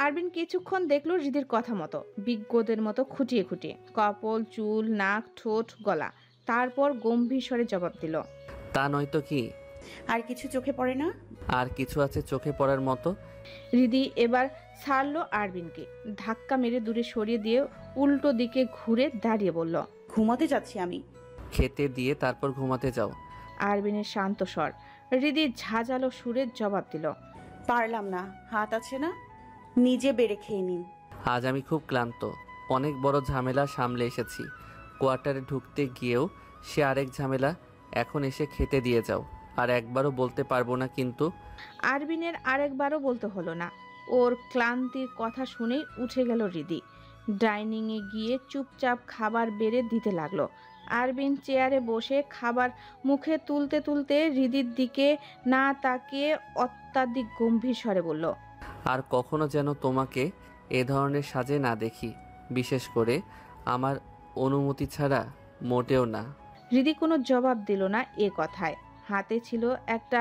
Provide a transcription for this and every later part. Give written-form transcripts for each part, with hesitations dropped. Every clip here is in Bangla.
আরবিন কিছুক্ষণ দেখলো হৃদির কথা মতো বিজ্ঞদের মতো খুঁটিয়ে খুঁটিয়ে কপাল, চুল, নাক, ঠোঁট, গলা। তারপর গম্ভীর স্বরে জবাব দিল, তা নয়তো কি? আর কিছু চোখে পড়ে না? আর কিছু আছে চোখে পড়ার মতো? হৃদি এবার ছাড়লো আরবিনকে, ধাক্কা মেরে দূরে সরিয়ে দিয়ে উল্টো দিকে ঘুরে দাঁড়িয়ে বলল, ঘুমাতে যাচ্ছি আমি। খেতে দিয়ে তারপর ঘুমাতে যাও। আরবিনের শান্ত স্বর। হৃদি ঝাঁঝালো সুরে জবাব দিল, পারলাম না, হাত আছে না, নিজে বেড়ে খেয়ে নিন। আজ আমি খুব ক্লান্ত, অনেক বড় ঝামেলা সামলে এসেছি। কোয়ার্টারে ঢুকতে গিয়েও সে আরেক ঝামেলা। এখন এসে খেতে দিয়ে যাও। আর একবারও বলতে পারবো না কিন্তু। আরবিনের আরেকবারও বলতে হলো না। ওর ক্লান্তির কথা শুনেই উঠে গেল হৃদি। ডাইনিংয়ে গিয়ে চুপচাপ খাবার বেড়ে দিতে লাগলো। আরবিন চেয়ারে বসে খাবার মুখে তুলতে তুলতে হৃদির দিকে না তাকিয়ে অত্যাধিক গম্ভীর স্বরে বলল, আর কখনো যেন তোমাকে এ ধরনের সাজে না দেখি, বিশেষ করে আমার অনুমতি ছাড়া। মোটেও না। হৃদি কোনো জবাব দিল না এ কথায়। হাতে ছিল একটা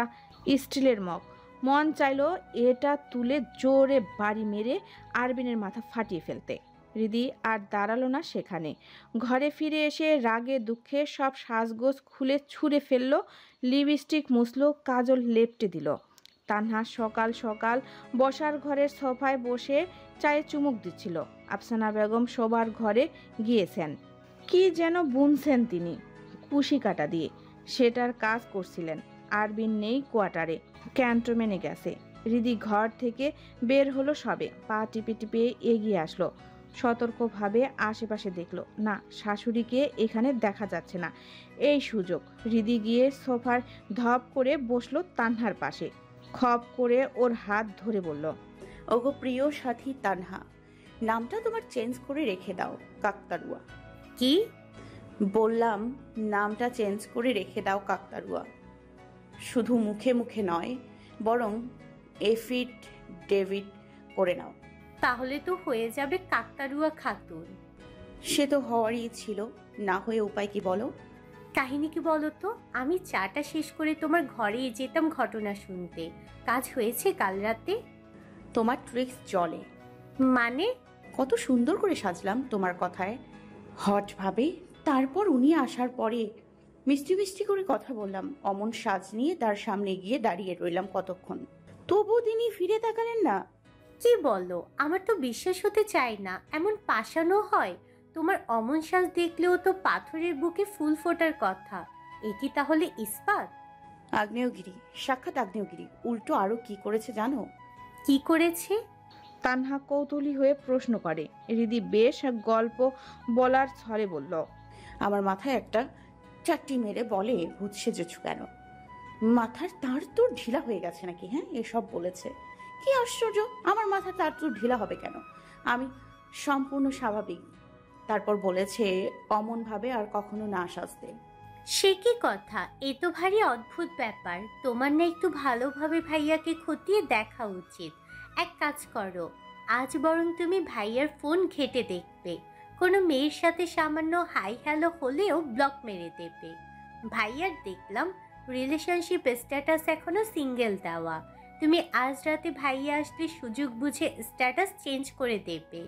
স্টিলের মগ। মন চাইল এটা তুলে জোরে বাড়ি মেরে আরবিনের মাথা ফাটিয়ে ফেলতে। হৃদি আর দাঁড়ালো না সেখানে। ঘরে ফিরে এসে রাগে দুঃখে সব সাজগোজ খুলে ছুঁড়ে ফেলল, লিপস্টিক মুছল, কাজল লেপটে দিল। তানহা সকাল সকাল বসার ঘরের সোফায় বসে চায়ে চুমুক দিচ্ছিল। আফসানা বেগম শোবার ঘরে গিয়েছেন, কি যেন বুনছেন তিনি কুশি কাটা দিয়ে, সেটার কাজ করছিলেন। আরবিন নেই কোয়ার্টারে, ক্যান্টনমেন্টে গেছে। হৃদি ঘর থেকে বের হলো সবে, পা টিপে টিপে এগিয়ে আসলো। সতর্কভাবে আশেপাশে দেখলো না, শাশুড়িকে এখানে দেখা যাচ্ছে না। এই সুযোগ। হৃদি গিয়ে সোফার ধপ করে বসলো তানহার পাশে। খপ করে ওর হাত ধরে বলল, ওগো প্রিয় সাথী তানহা, নামটা তোমার চেঞ্জ করে রেখে দাও কাকতারুয়া। কি বললাম নামটা চেঞ্জ করে রেখে দাও কাকতারুয়া। শুধু মুখে মুখে নয়, বরং এফিড ডেভিড করে নাও। তাহলে তো হয়ে যাবে কাকতারুয়া খাতুন। সে তো হওয়ারই ছিল, না হয়ে উপায় কি বলো? কাহিনী কি বলো তো? আমি চাটা শেষ করে তোমার ঘরে যেতাম ঘটনা শুনতে। কাজ হয়েছে কাল রাতে? তোমার ট্রিক্স জলে। মানে? কত সুন্দর করে সাজলাম তোমার কথায় হট ভাবে। তারপর উনি আসার পরে মিষ্টি মিষ্টি করে কথা বললাম, অমন সাজ নিয়ে তার সামনে গিয়ে দাঁড়িয়ে রইলাম কতক্ষণ। তবু তিনি ফিরে তাকালেন না। কি বলো? আমার তো বিশ্বাস হতে চাই না, এমন পাশানো হয়? তোমার অমন সাজ দেখলেও তো পাথরের বুকে ফুল ফোটার কথা। এ কি তাহলে ইস্পাত? আগ্নেয়গিরি, সাক্ষাৎ আগ্নেয়গিরি। উল্টো আরো কি করেছে জানো? কি করেছে? তানহা কৌতূহলী হয়ে প্রশ্ন করে। হৃদি বেশ গল্প বলার ছলে বলল, আমার মাথায় একটা চারটি মেরে বলে, ভূত সেজেছ কেন? মাথার তার তো ঢিলা হয়ে গেছে নাকি? হ্যাঁ, এসব বলেছে। কি আশ্চর্য, আমার মাথার তার তো ঢিলা হবে কেন? আমি সম্পূর্ণ স্বাভাবিক। তারপর বলেছে অমন ভাবে আর কখনো না সাজতে। সে কি কথা? এ তো ভারী অদ্ভুত ব্যাপার। তোমার না একটু ভালোভাবে ভাইয়াকে খতিয়ে দেখা উচিত। এক কাজ করো, আজ বরং তুমি ভাইয়ার ফোন ঘেঁটে দেখবে। কোনো মেয়ের সাথে সামান্য হাই হ্যালো হলেও ব্লক মেরে দেবে। ভাইয়ার দেখলাম রিলেশনশিপ স্ট্যাটাস এখনো সিঙ্গেল দেওয়া। তুমি আজ রাতে ভাইয়া আসলে সুযোগ বুঝে স্ট্যাটাস চেঞ্জ করে দেবে,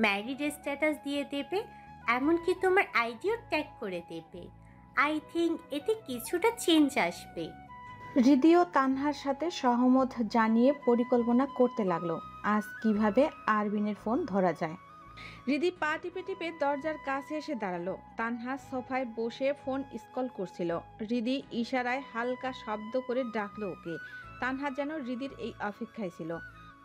ম্যারিড স্ট্যাটাস দিয়ে দেবে, এমনকি তোমার আইডিও ট্যাগ করে দেবে। আই থিঙ্ক এতে কিছুটা চেঞ্জ আসবে। হৃদিও তানহার সাথে সহমত জানিয়ে পরিকল্পনা করতে লাগলো আজ কিভাবে আরবিনের ফোন ধরা যায়। হৃদি পা টিপে টিপে দরজার কাছে এসে দাঁড়ালো। তানহা সোফায় বসে ফোন স্ক্রল করছিল। হৃদি ইশারায় হালকা শব্দ করে ডাকলো ওকে। তানহা যেন হৃদির এই অপেক্ষায় ছিল।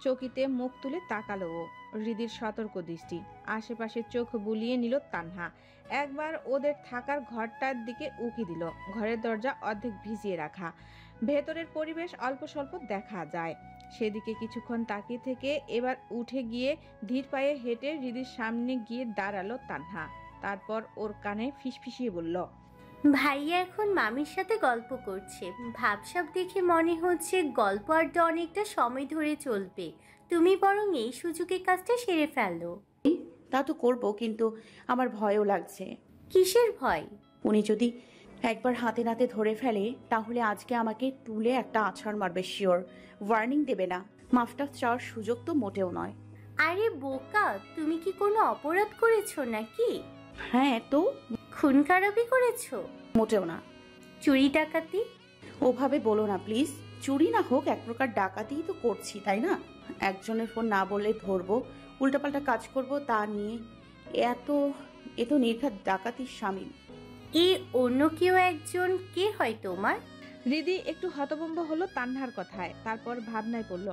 চকিতে মুখ তুলে তাকালো ও। হৃদির সতর্ক দৃষ্টি। আশেপাশে চোখ বুলিয়ে নিল তানহা। একবার ওদের থাকার ঘরটার দিকে উকি দিল। ঘরের দরজা অর্ধেক ভিজিয়ে রাখা, ভেতরের পরিবেশ অল্প স্বল্প দেখা যায়। সেদিকে কিছুক্ষণ তাকিয়ে থেকে এবার উঠে গিয়ে ধীর পায়ে হেঁটে হৃদির সামনে গিয়ে দাঁড়ালো তানহা। তারপর ওর কানে ফিসফিসিয়ে বলল, ভাইয়া এখন মামির সাথে গল্প করছে। ভাবসাব দেখে মনে হচ্ছে গল্প আড্ডা অনেকটা সময় ধরে চলবে। তুমি বরং এই সুযোগে কাজটা সেরে ফেলো। তা তো করবো, কিন্তু আমার ভয়ও লাগছে। কিসের ভয়? উনি যদি একবার হাতে নাতে ধরে ফেলে তাহলে আজকে আমাকে তুলে একটা আছাড় মারবে শিওর। ওয়ার্নিং দেবে না, মাফটা চাওয়ার সুযোগ তো মোটেও নয়। আরে বোকা, তুমি কি কোনো অপরাধ করেছো নাকি? হ্যাঁ তো, খুন খারাপি করেছো? মোটেও না। চুরি ডাকাতি? ওভাবে বলো না প্লিজ। চুরি না হোক, এক প্রকার ডাকাতিই তো করছি, তাই না? একজনের ফোন না বললে ধরবো, উল্টাপাল্টা কাজ করব, তা নিয়ে এত এত নির্ঘাত ডাকাতির সামিল। এ অন্য কেউ একজন কে হয় তোমার? হৃদি একটু হতভম্ব হলো তান্হার কথায়, তারপর ভাবনায় পড়ল।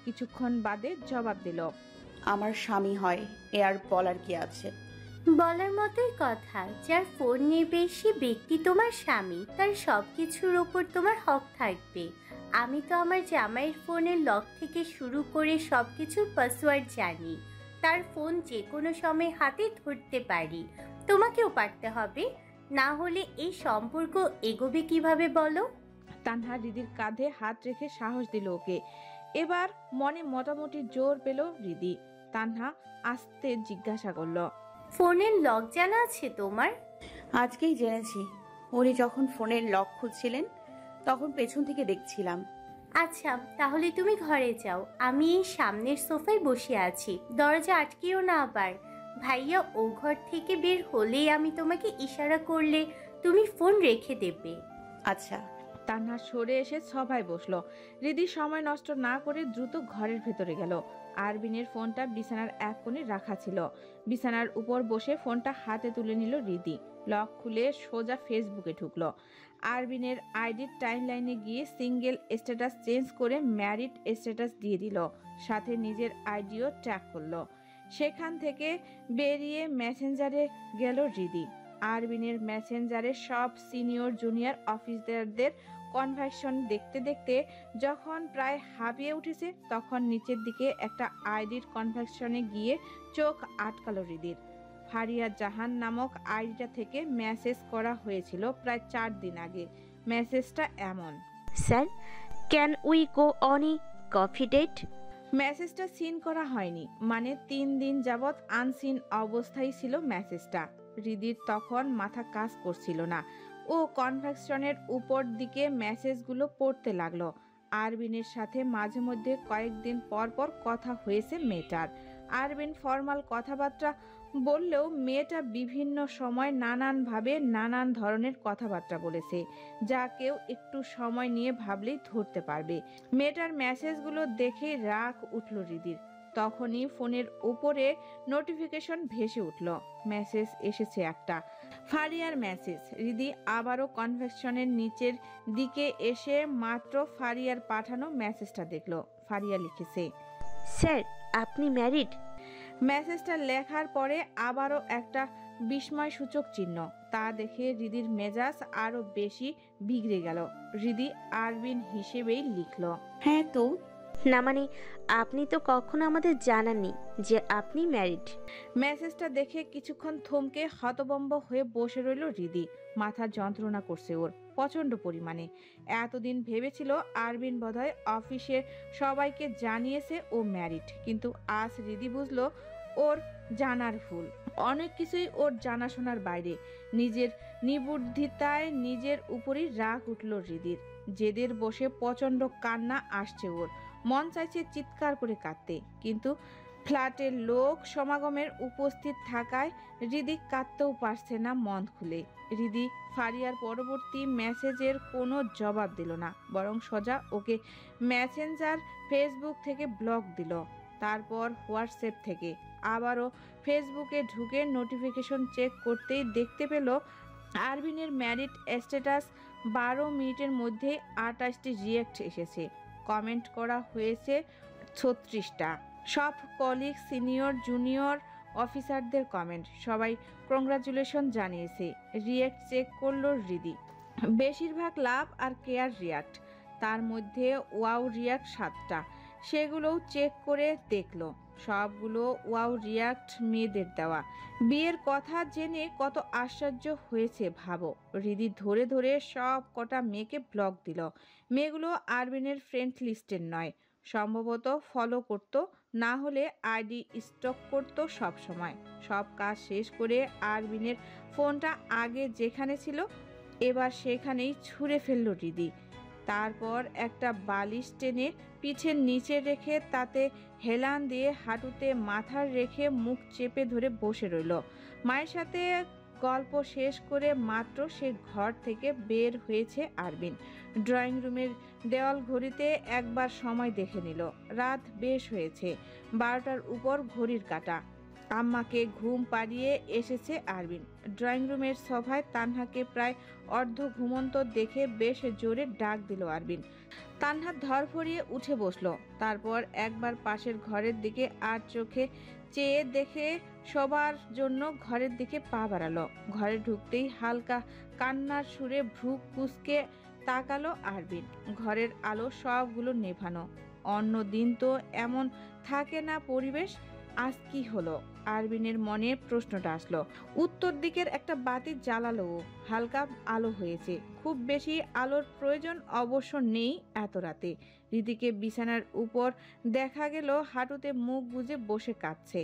কিছুক্ষণ বাদে জবাব দিল, আমার স্বামী হয়, এ আর বলার কি আছে? বলার মতোই কথা। যার ফোন নেবে সে ব্যক্তি তোমার স্বামী, তার সব কিছুর ওপর তোমার হক থাকবে। আমি তো আমার জামাইয়ের ফোনের লক থেকে শুরু করে সব কিছুর পাসওয়ার্ড জানি। তার ফোন যে কোনো সময় হাতে ধরতে পারি। তোমাকেও পারতে হবে, না হলে এই সম্পর্ক এগোবে কিভাবে বলো? তানহা হৃদির কাঁধে হাত রেখে সাহস দিল ওকে। এবার মনে মোটামুটি জোর পেল হৃদি। তানহা আস্তে জিজ্ঞাসা করল, ফোনের লক জানা আছে তোমার? আজকেই জেনেছি। উনি যখন ফোনের লক খুলছিলেন তখন পেছন থেকে দেখছিলাম। আচ্ছা, তাহলে তুমি ঘরে যাও, আমি এই সামনের সোফায় বসে আছি। দরজা আটকিও না আবার। ভাইয়া ও ঘর থেকে বের হলেই আমি তোমাকে ইশারা করলে তুমি ফোন রেখে দেবে। আচ্ছা। তানহা সরে এসে সবাই বসলো। হৃদি সময় নষ্ট না করে দ্রুত ঘরের ভেতরে গেল। আরবিনের ফোনটা বিছানার এক কোণে রাখা ছিল। বিছানার উপর বসে ফোনটা হাতে তুলে নিল হৃদি। লক খুলে সোজা ফেসবুকে ঢুকলো। আরবিনের আইডির টাইমলাইনে গিয়ে সিঙ্গেল স্ট্যাটাস চেঞ্জ করে ম্যারিড স্ট্যাটাস দিয়ে দিল। সাথে নিজের আইডিও ট্র্যাক করলো। সেখান থেকে বেরিয়ে মেসেঞ্জারে গেল হৃদি। আরবিনের মেসেঞ্জারে সব সিনিয়র জুনিয়র অফিসারদের কনভার্সন দেখতে দেখতে যখন প্রায় হাঁপিয়ে উঠেছে, তখন নিচের দিকে একটা আইডির কনভার্সনে গিয়ে চোখ আটকালো হৃদির। ফারিয়া জাহান নামক আইডিটা থেকে মেসেজ করা হয়েছিল প্রায় 4 দিন আগে। মেসেজটা এমন, sir, can we go on a coffee date? মেসেজটা সিন করা হয়নি, মানে 3 দিন যাবৎ আনসিন অবস্থায় ছিল মেসেজটা। হৃদির তখন মাথা কাজ করছিল না। ও কনভার্সনের উপর দিকে মেসেজগুলো পড়তে লাগলো। আরবিনের সাথে মাঝে মধ্যে কয়েকদিন পর পর কথা হয়েছে মেয়েটার। আরবিন ফর্মাল কথাবার্তা বললেও মেয়েটা বিভিন্ন সময় নানানভাবে নানান ধরনের কথাবার্তা বলেছে, যা কেউ একটু সময় নিয়ে ভাবলেই ধরতে পারবে। মেয়েটার মেসেজগুলো দেখে রাগ উঠল হৃদির। তখনই ফোনের উপরে নোটিফিকেশন ভেসে উঠল। মেসেজ এসেছে একটা, ফারিয়ার মেসেজ। হৃদি আবারও কনভেকশনের নিচের দিকে এসে মাত্র ফারিয়ার পাঠানো মেসেজটা দেখল। ফারিয়া লিখেছে, স্যার, আপনি ম্যারিড? মেসেজটা লেখার পরে আবারও একটা বিস্ময়সূচক চিহ্ন। তা দেখে হৃদির মেজাজ আরো বেশি বিগড়ে গেল। হৃদি আরবিন হিসেবেই লিখল, হ্যাঁ তো। না মানে, আপনি তো কখনো আমাদের জানাননি যে আপনি ম্যারিড। মেসেজটা দেখে কিছুক্ষণ থমকে হতভম্ব হয়ে বসে রইল হৃদি। মাথা যন্ত্রণা করছে ওর প্রচন্ড পরিমাণে। এতদিন ভেবেছিল আরবিন বোধহয় অফিসের সবাইকে জানিয়েছে ও ম্যারিড, কিন্তু আজ হৃদি বুঝলো ওর জানার ভুল। অনেক কিছুই ওর জানাশোনার বাইরে। নিজের নিবুদ্ধিতায় নিজের উপরই রাগ উঠল হৃদির। জেদের বসে প্রচন্ড কান্না আসছে ওর। মন চাইছে চিৎকার করে কাঁদতে, কিন্তু ফ্ল্যাটের লোক সমাগমের উপস্থিত থাকায় হৃদি কাঁদতেও পারছে না মন খুলে। হৃদি ফারিয়ার পরবর্তী মেসেজের কোনো জবাব দিল না, বরং সোজা ওকে মেসেঞ্জার ফেসবুক থেকে ব্লক দিল। তারপর হোয়াটসঅ্যাপ থেকে আবারও ফেসবুকে ঢুকে নোটিফিকেশন চেক করতেই দেখতে পেল আরবিনের ম্যারিড স্ট্যাটাস 12 মিনিটের মধ্যে 28টি রিয়েক্ট এসেছে। কমেন্ট করা হয়েছে 36টা। সব কলিগ, সিনিয়র, জুনিয়র অফিসারদের কমেন্ট। সবাই কংগ্রাচুলেশন জানিয়েছে। রিয়েক্ট চেক করলো হৃদি। বেশিরভাগ লাভ আর কেয়ার রিয়াক্ট। তার মধ্যে ওয়াও রিয়াক্ট 7টা। সেগুলোও চেক করে দেখলো। সবগুলো ওয়াও রিয়াক্ট মেয়েদের দেওয়া। বিয়ের কথা জেনে কত আশ্চর্য হয়েছে ভাবো। হৃদি ধরে ধরে সব কটা মেয়েকে ব্লক দিল। মেয়েগুলো আরবিনের ফ্রেন্ড লিস্টের নয়, সম্ভবত ফলো করতো, না হলে আইডি স্টক করতো সব সময়। সব কাজ শেষ করে আরবিনের ফোনটা আগে যেখানে ছিল এবার সেখানেই ছুঁড়ে ফেলল হৃদি। তারপর একটা বালিশ টেনে পিঠের নিচে রেখে তাতে হেলান দিয়ে হাঁটুতে মাথা রেখে মুখ চেপে ধরে বসে রইল। মায়ের সাথে গল্প শেষ করে মাত্র সে ঘর থেকে বের হয়েছে আরবিন। ড্রয়িং রুমের দেওয়াল ঘড়িতে একবার সময় দেখে নিল। রাত বেশ হয়েছে, 12টার উপর ঘড়ির কাঁটা। আম্মাকে ঘুম পাড়িয়ে এসেছে আরবিন। ড্রয়িং রুমের সোফায় তানহাকে প্রায় অর্ধ ঘুমন্ত দেখে বেশ জোরে ডাক দিল আরবিন। তানহা ধরফরিয়ে উঠে বসলো। তারপর একবার পাশের ঘরের দিকে আর চোখে চেয়ে দেখে সবার জন্য ঘরের দিকে পা বাড়ালো। ঘরে ঢুকতেই হালকা কান্নার সুরে ভ্রু কুঁচকে তাকালো আরবিন। ঘরের আলো সবগুলো নেভানো। অন্য দিন তো এমন থাকে না পরিবেশ, আজ কি হলো? আরবিনের মনে প্রশ্নটা আসলো। উত্তর দিকের একটা বাতি জ্বালালো, হালকা আলো হয়েছে। খুব বেশি আলোর প্রয়োজন অবশ্য নেই এত রাতে। হৃদিকে বিছানার উপর দেখা গেল হাঁটুতে মুখ গুজে বসে কাঁদছে।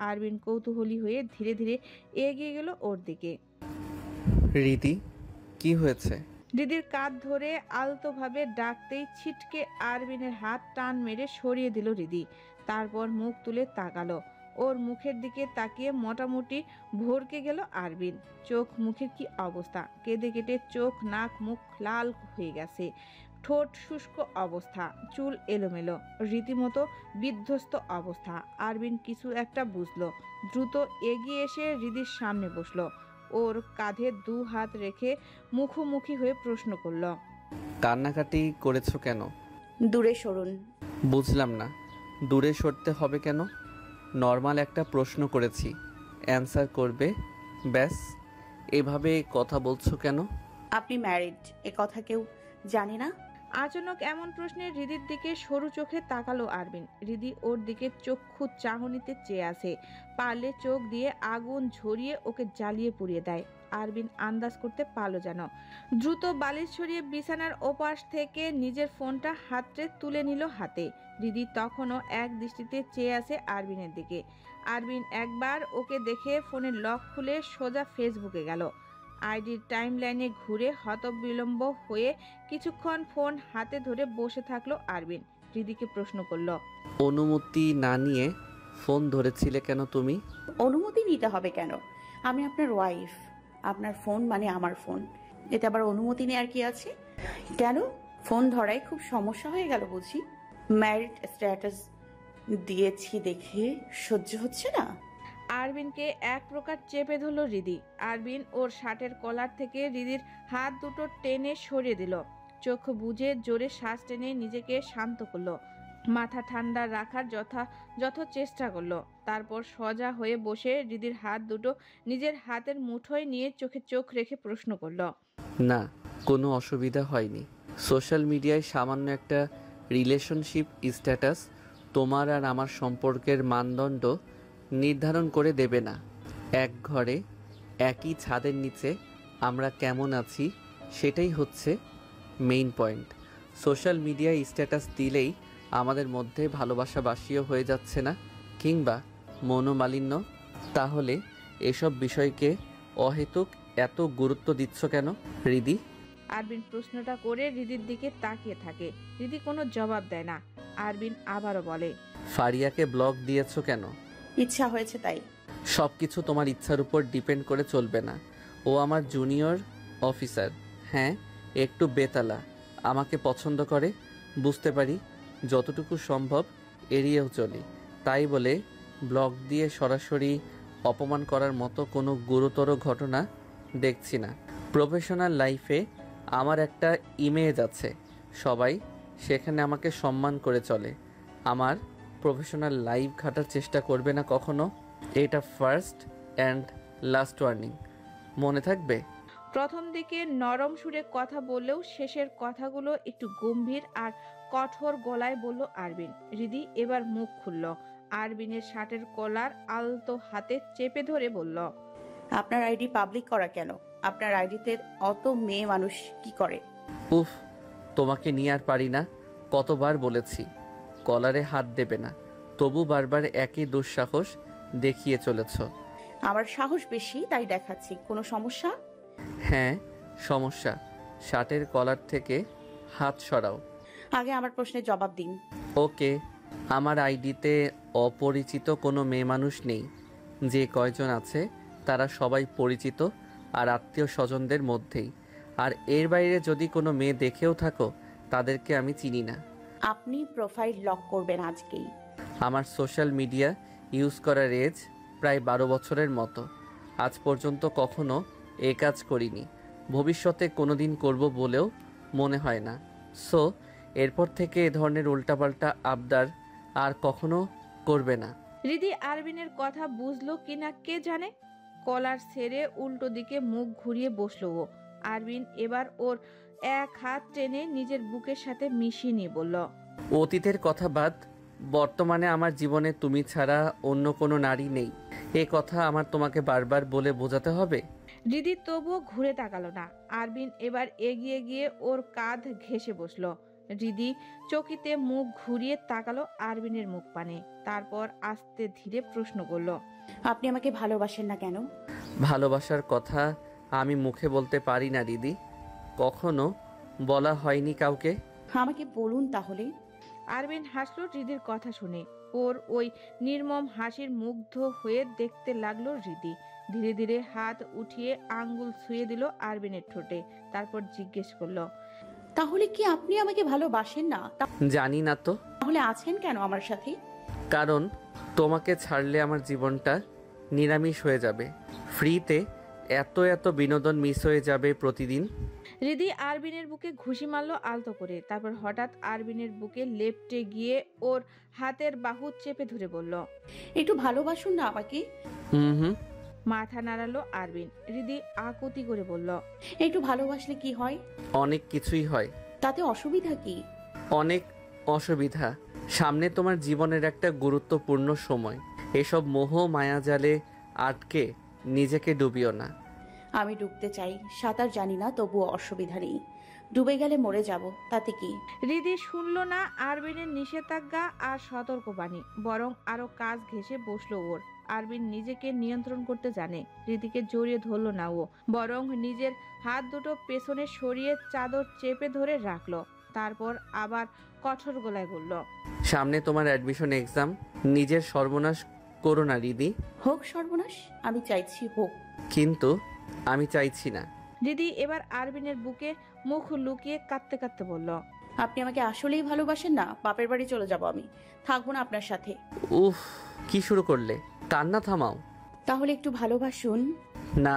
আরবিন কৌতূহলী হয়ে ধীরে ধীরে এগিয়ে গেল ওর দিকে। রীতি, কি হয়েছে? দিদির কাঁধ ধরে আলতোভাবে ডাকতেই ছিটকে আরবিনের হাত টান মেরে সরিয়ে দিল হৃদি। তারপর মুখ তুলে তাকালো। ওর মুখের দিকে তাকিয়ে মোটামুটি ভরকে গেল আরবিন। চোখ মুখের কি অবস্থা! কেঁদে কেটে চোখ নাক মুখ লাল হয়ে গেছে, ঠোঁট শুষ্ক অবস্থা, চুল এলোমেলো, রীতিমতো বিধ্বস্ত অবস্থা। আরবিন কিছু একটা বুঝলো, দ্রুত এগিয়ে এসে হৃদির সামনে বসলো। ওর কাঁধে 2 হাত রেখে মুখোমুখি হয়ে প্রশ্ন করল, কান্নাকাটি করেছো কেন? দূরে সরুন। বুঝলাম না, দূরে সরতে হবে কেন? নর্মাল একটা প্রশ্ন করেছি, অ্যান্সার করবে, ব্যাস। এভাবে কথা বলছো কেন? আপনি ম্যারিড, এ কথা কেউ জানে না? আচানক এমন প্রশ্নে হৃদির দিকে সরু চোখে তাকালো আরবিন। হৃদি ওর দিকে চক্ষু চাহনিতে চেয়ে আছে, পারলে চোখ দিয়ে আগুন ঝরিয়ে ওকে জ্বালিয়ে পুড়িয়ে দেয়। আরবিন আন্দাজ করতে পারলো যেন। দ্রুত বালিশ ছড়িয়ে বিছানার ওপাশ থেকে নিজের ফোনটা হাতে তুলে নিল হাতে। হৃদি তখনও এক দৃষ্টিতে চেয়ে আছে আরবিনের দিকে। আরবিন একবার ওকে দেখে ফোনের লক খুলে সোজা ফেসবুকে গেল। আইডির টাইমলাইনে ঘুরে হতবিলম্ব হয়ে কিছুক্ষণ ফোন হাতে ধরে বসে থাকলো আরবিন। হৃদিকে প্রশ্ন করলো, অনুমতি না নিয়ে ফোন ধরেছিলে কেন তুমি? অনুমতি নিতে হবে কেন? আমি আপনার ওয়াইফ, আপনার ফোন মানে আমার ফোন, এতে আবার অনুমতি নেওয়ার কি আছে? কেন ফোন ধরায় খুব সমস্যা হয়ে গেল বুঝি? ম্যারিড স্ট্যাটাস দিয়েছি দেখে সহ্য হচ্ছে না? আরবিনকে এক প্রকার চেপে ধরল হৃদি। আরবিন ওর শার্টের কলার থেকে হৃদির হাত দুটো টেনে সরিয়ে দিল। চোখ বুজে জোরে শ্বাস টেনে নিজেকে শান্ত করলো। মাথা ঠান্ডা রাখার যথাযথ চেষ্টা করলো। তারপর সোজা হয়ে বসে হৃদির হাত দুটো নিজের হাতের মুঠোয় নিয়ে চোখে চোখ রেখে প্রশ্ন করলো, না, কোনো অসুবিধা হয়নি। সোশ্যাল মিডিয়ায় সামান্য একটা রিলেশনশিপ স্ট্যাটাস তোমার আর আমার সম্পর্কের মানদণ্ড নির্ধারণ করে দেবে না। এক ঘরে একই ছাদের নিচে আমরা কেমন আছি সেটাই হচ্ছে মেইন পয়েন্ট। সোশ্যাল মিডিয়ায় স্ট্যাটাস দিলেই আমাদের মধ্যে ভালোবাসাবাসীও হয়ে যাচ্ছে না, কিংবা মনোমালিন্য? তাহলে এসব বিষয়কে অহেতুক এত গুরুত্ব দিচ্ছ কেন হৃদি? আরবিন প্রশ্নটা করে হৃদির দিকে তাকিয়ে থাকে। হৃদি কোনো জবাব দেয় না। আরবিন আবারও বলে, ফারিয়াকে ব্লক দিয়েছ কেন? ইচ্ছা হয়েছে তাই। সব কিছু তোমার ইচ্ছার উপর ডিপেন্ড করে চলবে না। ও আমার জুনিয়র অফিসার, হ্যাঁ একটু বেতালা, আমাকে পছন্দ করে, বুঝতে পারি, যতটুকু সম্ভব এড়িয়েও চলি। তাই বলে ব্লক দিয়ে সরাসরি অপমান করার মতো কোনো গুরুতর ঘটনা দেখছি না। প্রফেশনাল লাইফে আমার একটা ইমেজ আছে, সবাই সেখানে আমাকে সম্মান করে চলে। আমার প্রফেশনাল লাইফ ঘাটার চেষ্টা করবে না কখনো। এটা ফার্স্ট অ্যান্ড লাস্ট ওয়ার্নিং, মনে থাকবে? প্রথম দিকে নরম সুরে কথা বললেও শেষের কথাগুলো একটু গম্ভীর আর কঠোর গলায় বলল আরবিন। হৃদি এবার মুখ খুলল। আরবিনের শার্টের কলার আলতো হাতে চেপে ধরে বলল, আপনার আইডি পাবলিক করা কেন? আপনার আইডিতে অত মেয়ে মানুষ কি করে? উফ, তোমাকে নিয়ে আর পারি না। কতবার বলেছি কলারে হাত দেবে না, তবু বারবার একই দুঃসাহস দেখিয়ে চলেছ। আমার সাহস বেশি তাই দেখাচ্ছি। কোনো সমস্যা? হ্যাঁ সমস্যা। শার্টের কলার থেকে হাত সরাও। আগে আমার প্রশ্নের জবাব দিন। ওকে, আমার আইডিতে অপরিচিত কোনো মেয়ে মানুষ নেই। যে কয়জন আছে তারা সবাই পরিচিত আর আত্মীয় স্বজনদের মধ্যেই। আর এর বাইরে যদি কোনো মেয়ে দেখেও থাকো তাদেরকে আমি চিনি না। আপনি প্রোফাইল লক করবেন আজকেই। আমার সোশ্যাল মিডিয়া ইউজ করার এজ প্রায় 12 বছরের মতো। আজ পর্যন্ত কখনো এ কাজ করিনি, ভবিষ্যতে কোনো দিন করবো বলেও মনে হয় না। সো এরপর থেকে এ ধরনের উল্টাপাল্টা আবদার আর কখনো করবে না। হৃদি আরবিনের কথা বুঝলো কিনা কে জানে। কলার ছেড়ে উল্টো দিকে মুখ ঘুরিয়ে বসলো ও। আরবিন এবার ওর এক হাত টেনে নিজের বুকের সাথে মিশিয়ে নিয়ে বলল, অতীতের কথা বাদ, বর্তমানে আমার জীবনে তুমি ছাড়া অন্য কোনো নারী নেই। এ কথা আমার তোমাকে বারবার বলে বোঝাতে হবে? হৃদি তবুও ঘুরে তাকালো না। আরবিন এবার এগিয়ে গিয়ে ওর কাঁধ ঘেঁষে বসলো। হৃদি চকিতে মুখ ঘুরিয়ে তাকালো আরবিনের মুখ পানে, তারপর আস্তে ধীরে প্রশ্ন করলো, আপনি আমাকে ভালোবাসেন না কেন? ভালোবাসার কথা আমি মুখে বলতে পারি না দিদি, কখনো বলা হয়নি কাউকে। আমাকে বলুন তাহলে। আরবিন হাসলো হৃদির কথা শুনে। ওর ওই নির্মম হাসির মুগ্ধ হয়ে দেখতে লাগলো হৃদি। ধীরে ধীরে হাত উঠিয়ে আঙ্গুল ছুঁয়ে দিল আরবিনের ঠোঁটে, তারপর জিজ্ঞেস করলো, তাহলে কি আপনি আমাকে ভালোবাসেন না? জানি না তো। তাহলে আছেন কেন আমার সাথে? কারণ তোমাকে ছাড়লে আমার জীবনটা নিরামিষ হয়ে যাবে। ফ্রিতে এত এত বিনোদন মিস হয়ে যাবে প্রতিদিন। হৃদি আরবিনের বুকে ঘুষি মারলো আলতো করে, তারপর হঠাৎ আরবিনের বুকে লেপ্টে গিয়ে ওর হাতের বাহু চেপে ধরে বলল, একটু ভালোবাসুন না আমাকে। হুম। মাথা নাড়ালো আরবিন। হৃদি আকুতি করে বলল, একটু ভালোবাসলে কি হয়? অনেক কিছুই হয়। তাতে অসুবিধা কি? অনেক অসুবিধা। সামনে তোমার জীবনের একটা গুরুত্বপূর্ণ সময়। এসব মোহ মায়াজালে আটকে নিজেকে ডুবিও না। আমি ডুবতে চাই, সাঁতার জানি না, তবুও অসুবিধা নেই। ডুবে গেলে মরে যাব, তাতে কি? হৃদি শুনল না আরবিনের নিষেধাজ্ঞা আর সতর্কবাণী, বরং আরো কাজ ঘেঁষে বসলো ওর। আরবিন নিজেকে নিয়ন্ত্রণ করতে জানে। হৃদিকে জড়িয়ে ধরলো না ও, বরং নিজের হাত দুটো পেছনে সরিয়ে চাদর চেপে ধরে রাখলো। তারপর আবার কঠোর গলায় বলল, সামনে তোমার অ্যাডমিশন এক্সাম, নিজের সর্বনাশ করো না দিদি। হোক সর্বনাশ, আমি চাইছি হোক। কিন্তু আমি চাইছি না। দিদি এবার আরবিনের বুকে মুখ লুকিয়ে কাঁদতে কাঁদতে বলল, আপনি আমাকে আসলেই ভালোবাসেন না? বাপের বাড়ি চলে যাব আমি, থাকবো না আপনার সাথে। উফ, কি শুরু করলে? কান্না থামাও। তাহলে একটু ভালোবাসুন। না।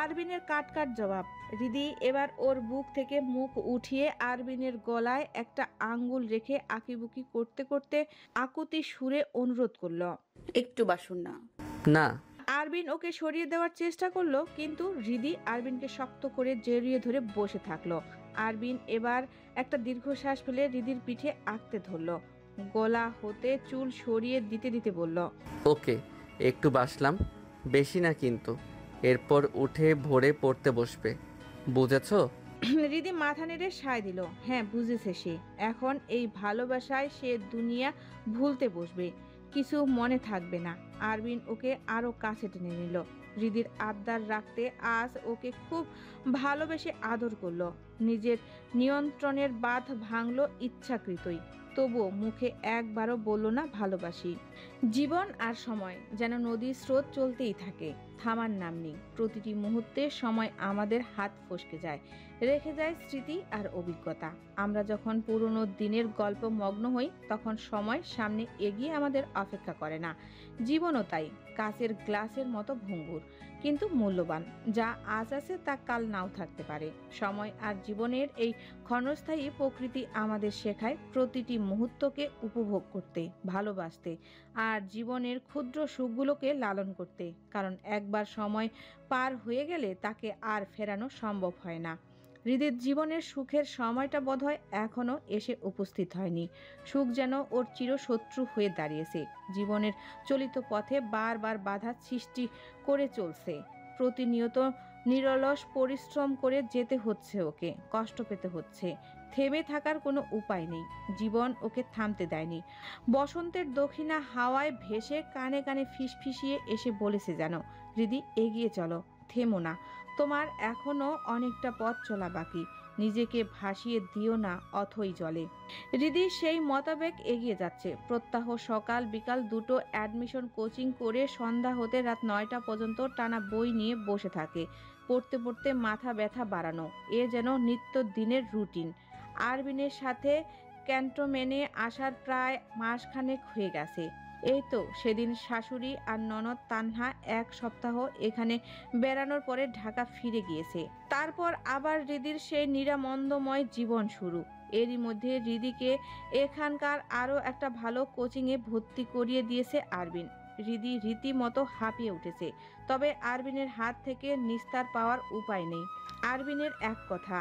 আরবিনের কাট কাট জবাব। হৃদি এবার ওর বুক থেকে মুখ উঠিয়ে আরবিনের গলায় একটা আঙ্গুল রেখে আঁকিবুকি করতে করতে আকুতি সুরে অনুরোধ করলো, একটু বাসুন না। না। আরবিন ওকে সরিয়ে দেওয়ার চেষ্টা করলো, কিন্তু হৃদি আরবিনকে শক্ত করে জড়িয়ে ধরে বসে থাকলো। আরবিন এবার একটা দীর্ঘশ্বাস ফেলে হৃদির পিঠে আঁকতে ধরলো। গলা হতে চুল সরিয়ে দিতে দিতে বলল, ওকে, একটু বাসলাম, বেশি না কিন্তু। এরপর উঠে ভোরে পড়তে বসবে, বুঝেছো? হৃদি মাথা নেড়ে সায় দিল। হ্যাঁ, বুঝেছে সে। এখন এই ভালোবাসায় সে দুনিয়া ভুলতে বসবে, কিছু মনে থাকবে না। আরবিন ওকে আরো কাছে টেনে নিল। হৃদির আবদার রাখতে আজ ওকে খুব ভালোবেসে আদর করলো। নিজের নিয়ন্ত্রণের বাঁধ ভাঙলো ইচ্ছাকৃতই, তবুও মুখে একবারও বলল না ভালোবাসি। জীবন আর সময় যেন নদীর স্রোত চলতেই থাকে, থামার নাম নেই। প্রতিটি মুহূর্তে সময় আমাদের হাত ফসকে যায়, রেখে যায় স্মৃতি আর অভিজ্ঞতা। আমরা যখন পুরনো দিনের গল্প মগ্ন হই, তখন সময় সামনে এগিয়ে আমাদের অপেক্ষা করে না। জীবনও তাই, কাচের গ্লাসের মতো ভঙ্গুর কিন্তু মূল্যবান। যা আজ আছে তা কাল নাও থাকতে পারে। সময় আর জীবনের এই ক্ষণস্থায়ী প্রকৃতি আমাদের শেখায় প্রতিটি মুহূর্তকে উপভোগ করতে, ভালোবাসতে আর জীবনের ক্ষুদ্র সুখগুলোকে লালন করতে। কারণ একবার সময় পার হয়ে গেলে তাকে আর ফেরানো সম্ভব হয় না। হৃদির জীবনের সুখের সময়টা বোধহয় এখনো এসে উপস্থিত হয়নি। সুখ যেন ওর চিরশত্রু হয়ে দাঁড়িয়েছে। জীবনের চলিত পথে বারবার বাধা সৃষ্টি করে চলছে। প্রতিনিয়ত নিরলস পরিশ্রম করে যেতে হচ্ছে ওকে, কষ্ট পেতে হচ্ছে। থেমে থাকার কোনো উপায় নেই। জীবন ওকে থামতে দেয়নি। বসন্তের দক্ষিণা হাওয়ায় ভেসে কানে কানে ফিসফিসিয়ে এসে বলেছে যেন, হৃদি এগিয়ে চলো, থেমো না, তোমার এখনো অনেকটা পথ চলা বাকি, নিজেকে ভাসিয়ে দিও না অথই জলে। হৃদি সেই মোতাবেক এগিয়ে যাচ্ছে। প্রত্যাহ সকাল বিকাল দুটো অ্যাডমিশন কোচিং করে সন্ধ্যা হতে রাত 9টা পর্যন্ত টানা বই নিয়ে বসে থাকে। পড়তে পড়তে মাথা ব্যথা বাড়ানো, এ যেন নিত্য দিনের রুটিন। আরবিনের সাথে ক্যান্টনমেন্টে আসার প্রায় মাসখানেক হয়ে গেছে। এই তো সেদিন শাশুড়ি আর ননদ তানহা 1 সপ্তাহ এখানে বেড়ানোর পরে ঢাকা ফিরে গিয়েছে। তারপর আবার হৃদির সেই নিরামন্দময় জীবন শুরু। এরই মধ্যে হৃদিকে এখানকার আরও একটা ভালো কোচিংয়ে ভর্তি করিয়ে দিয়েছে আরবিন। হৃদি রীতিমতো হাঁপিয়ে উঠেছে। তবে আরবিনের হাত থেকে নিস্তার পাওয়ার উপায় নেই। আরবিনের এক কথা,